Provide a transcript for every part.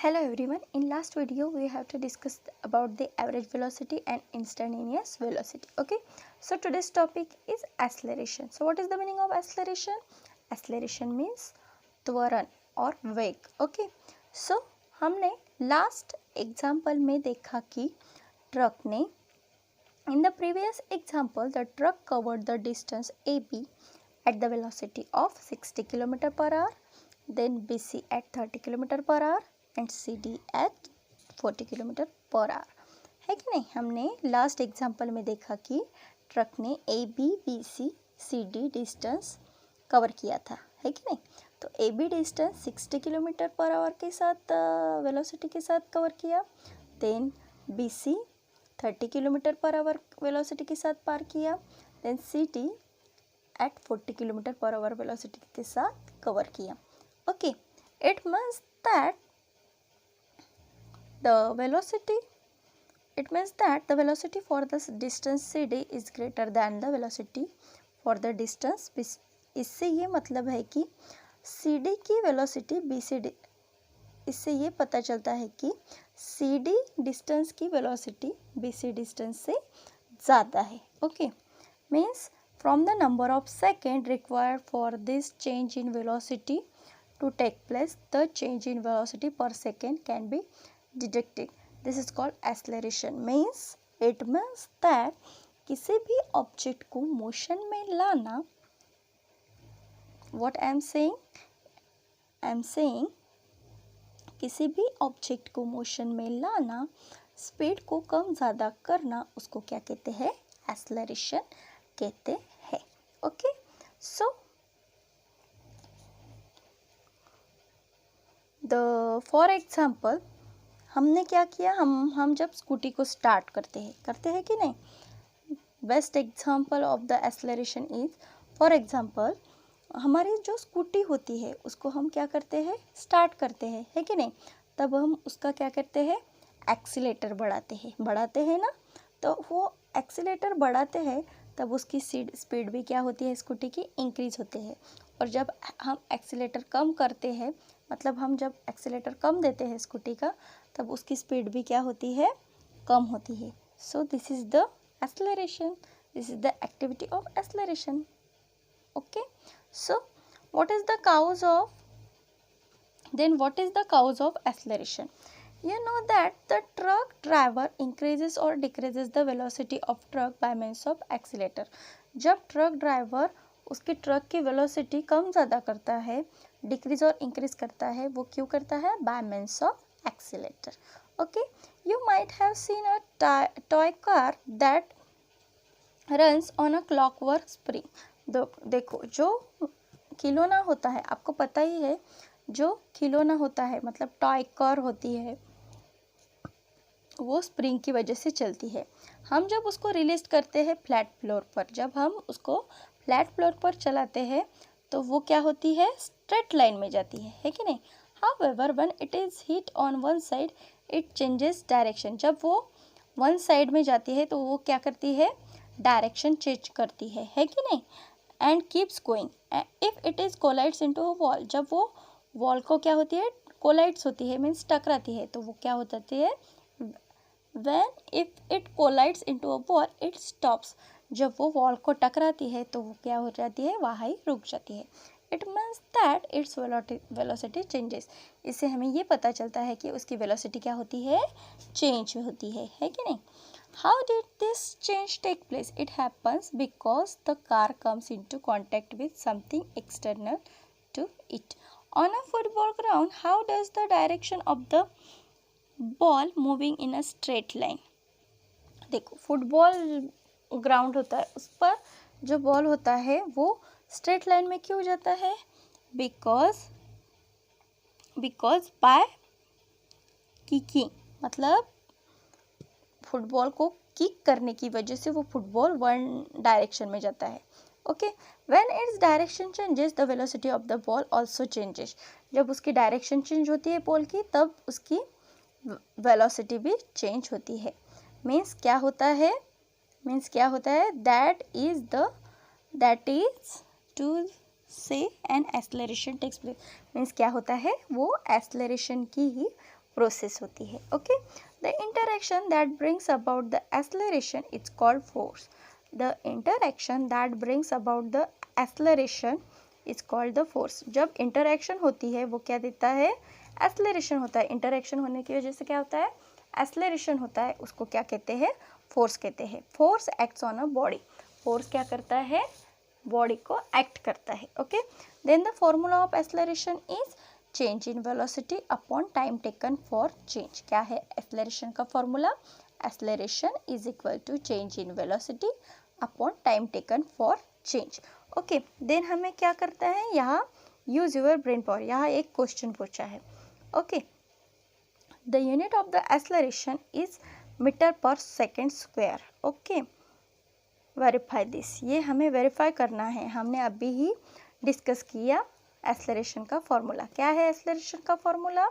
Hello everyone, in last video we have to discuss about the average velocity and instantaneous velocity. Okay, so today's topic is acceleration. So what is the meaning of acceleration? Acceleration means त्वरण और वेग. Okay, so हमने last example में देखा कि truck ने in the previous example the truck covered the distance AB at the velocity of 60 km per hour, then BC at 30 km per hour and CD at 40 kilometre per our. है कि नहीं? हमने last example में देखा कि truck ने AB BC CD distance cover किया था, है कि नहीं? तो AB distance 60 kilometre per hour के साथ वेलोसिटी के साथ कवर किया, then BC 30 kilometre per hour velocity के साथ पार किया, then CD at 40 kilometre per hour velocity के साथ कवर किया. Okay, it means that the velocity for the distance CD is greater than the velocity for the distance BC. इससे ये मतलब है कि CD की वेलोसिटी BCD, इससे ये पता चलता है कि CD डिस्टेंस की वेलोसिटी BC डिस्टेंस से ज़्यादा है. Okay, means from the number of seconds required for this change in velocity to take place, the change in velocity per second can be deducted. This is called acceleration. Means it means that किसी भी object को motion में लाना, what I am saying किसी भी object को motion में लाना, स्पीड को कम ज़्यादा करना, उसको क्या कहते हैं? एक्सेलरेशन कहते हैं. ओके, सो फॉर एग्जाम्पल हमने क्या किया, हम जब स्कूटी को स्टार्ट करते हैं कि नहीं? Best example of the acceleration is, for example हमारी जो स्कूटी होती है उसको हम क्या करते हैं? स्टार्ट करते हैं, है कि नहीं? तब हम उसका क्या करते हैं? एक्सीलेटर बढ़ाते हैं ना. तो वो एक्सीलेटर बढ़ाते हैं तब उसकी स्पीड भी क्या होती है? स्कूटी की इंक्रीज होती है. और जब हम एक्सीलेटर कम करते हैं, मतलब हम जब एक्सीलेटर कम देते हैं स्कूटी का, तब उसकी स्पीड भी क्या होती है? कम होती है. So this is the acceleration, this is the activity of acceleration. Okay, so what is the cause of acceleration? You know that the truck driver increases or decreases the velocity of truck by means of accelerator. जब truck driver उसकी truck की velocity कम ज़्यादा करता है, decrease और increase करता है, वो क्यों करता है? Bye means of accelerator. Okay, you might have seen a toy car that runs on a clockwork spring. देखो, जो खिलौना होता है, आपको पता ही है, जो खिलौना होता है मतलब टॉय कार होती है, वो स्प्रिंग की वजह से चलती है. हम जब उसको रिलीज करते हैं फ्लैट फ्लोर पर, जब हम उसको फ्लैट फ्लोर पर चलाते हैं तो वो क्या होती है? स्ट्रेट लाइन में जाती है कि नहीं? However, when it is hit on one side, it changes direction. जब वो वन साइड में जाती है तो वो क्या करती है? डायरेक्शन चेंज करती है कि नहीं? And keeps going. If it is collides into a wall, जब वो वॉल को क्या होती है? कोलाइड्स होती है, मीन्स टकराती है, तो वो क्या हो जाती है? When if it collides into a wall it stops. जब वो वॉल को टकराती है तो वो क्या हो जाती है? वहाँ ही रुक जाती है. It means that its velocity changes. इससे हमें ये पता चलता है कि उसकी वेलोसिटी क्या होती है? चेंज होती है कि नहीं? How did this change take place? It happens because the car comes into contact with something external to it. On a football ground, how does the direction of the ball moving in a straight line? देखो, football ground होता है, उस पर जो ball होता है वो straight line में क्यों जाता है? बिकॉज बाय किकिंग, मतलब फुटबॉल को किक करने की वजह से वो फुटबॉल वन डायरेक्शन में जाता है. Okay, when its direction changes the velocity of the ball also changes. जब उसकी डायरेक्शन चेंज होती है बॉल की, तब उसकी वेलोसिटी भी चेंज होती है. मीन्स क्या होता है? That is to say an acceleration takes place. Means क्या होता है? वो एक्सेलरेशन की ही प्रोसेस होती है। Okay, the interaction that brings about the acceleration is called force. The interaction that brings about the acceleration is called the force. जब interaction होती है वो क्या देता है, एक्सेलरेशन होता है। इंटरैक्शन होने की वजह से क्या होता है, एक्सेलरेशन होता है, उसको क्या कहते हैं, फोर्स कहते हैं। Force acts on a body. Force क्या करता है, बॉडी को एक्ट करता है। Okay, then the formula of acceleration is change in velocity upon time taken for change. क्या है एक्सेलरेशन का formula, acceleration is equal to change in velocity upon time taken for change. Okay, then हमें क्या करता है, यहाँ use your brain power, यहाँ एक क्वेश्चन पूछा है। Okay, the unit of the acceleration is metre per second square. Okay, verify this, ये हमें वेरीफाई करना है। हमने अभी ही डिस्कस किया एक्सेलरेशन का फॉर्मूला। क्या है एक्सेलरेशन का फॉर्मूला,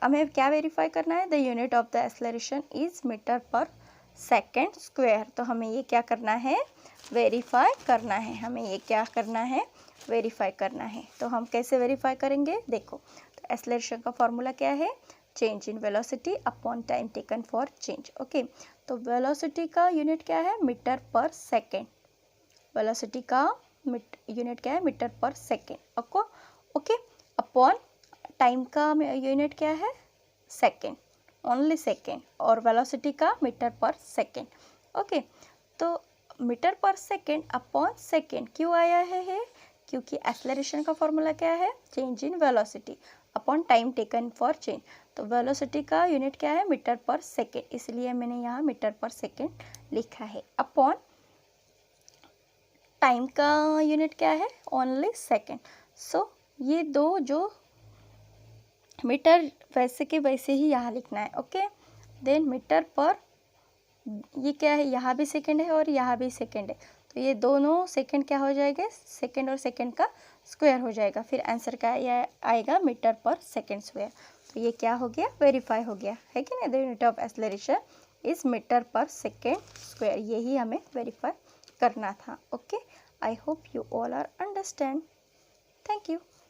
हमें क्या वेरीफाई करना है, the unit of the acceleration is metre per second square. तो हमें ये क्या करना है, वेरीफाई करना है। हमें ये क्या करना है, वेरीफाई करना है। तो हम कैसे वेरीफाई करेंगे, देखो, तो एक्सेलरेशन का फॉर्मूला क्या है, change in velocity upon time taken for change. Okay, तो वेलोसिटी का यूनिट क्या है, मीटर पर सेकेंड। वेलोसिटी का यूनिट क्या है, metre per second. Okay, upon time का यूनिट क्या है, सेकेंड, ओनली सेकेंड, और वेलोसिटी का मीटर पर सेकेंड। ओके, तो metre per second upon second क्यों आया है, क्योंकि एक्सेलरेशन का फॉर्मूला क्या है, change in velocity upon time taken for change. तो वेलोसिटी का यूनिट क्या है, मीटर पर सेकेंड, इसलिए मैंने यहाँ मीटर पर सेकेंड लिखा है। अपॉन टाइम का यूनिट क्या है, ओनली सेकेंड। सो ये दो जो मीटर वैसे के वैसे ही यहाँ लिखना है। ओके, देन मीटर पर, ये क्या है, यहाँ भी सेकेंड है और यहाँ भी सेकेंड है, तो ये दोनों सेकेंड क्या हो जाएगा, सेकेंड और सेकेंड का स्क्वायर हो जाएगा। फिर आंसर क्या आएगा, मीटर पर सेकेंड स्क्वायर। तो ये क्या हो गया, वेरीफाई हो गया है कि नहीं, the unit of acceleration is metre per second square. यही हमें वेरीफाई करना था। Okay, I hope you all are understand. Thank you.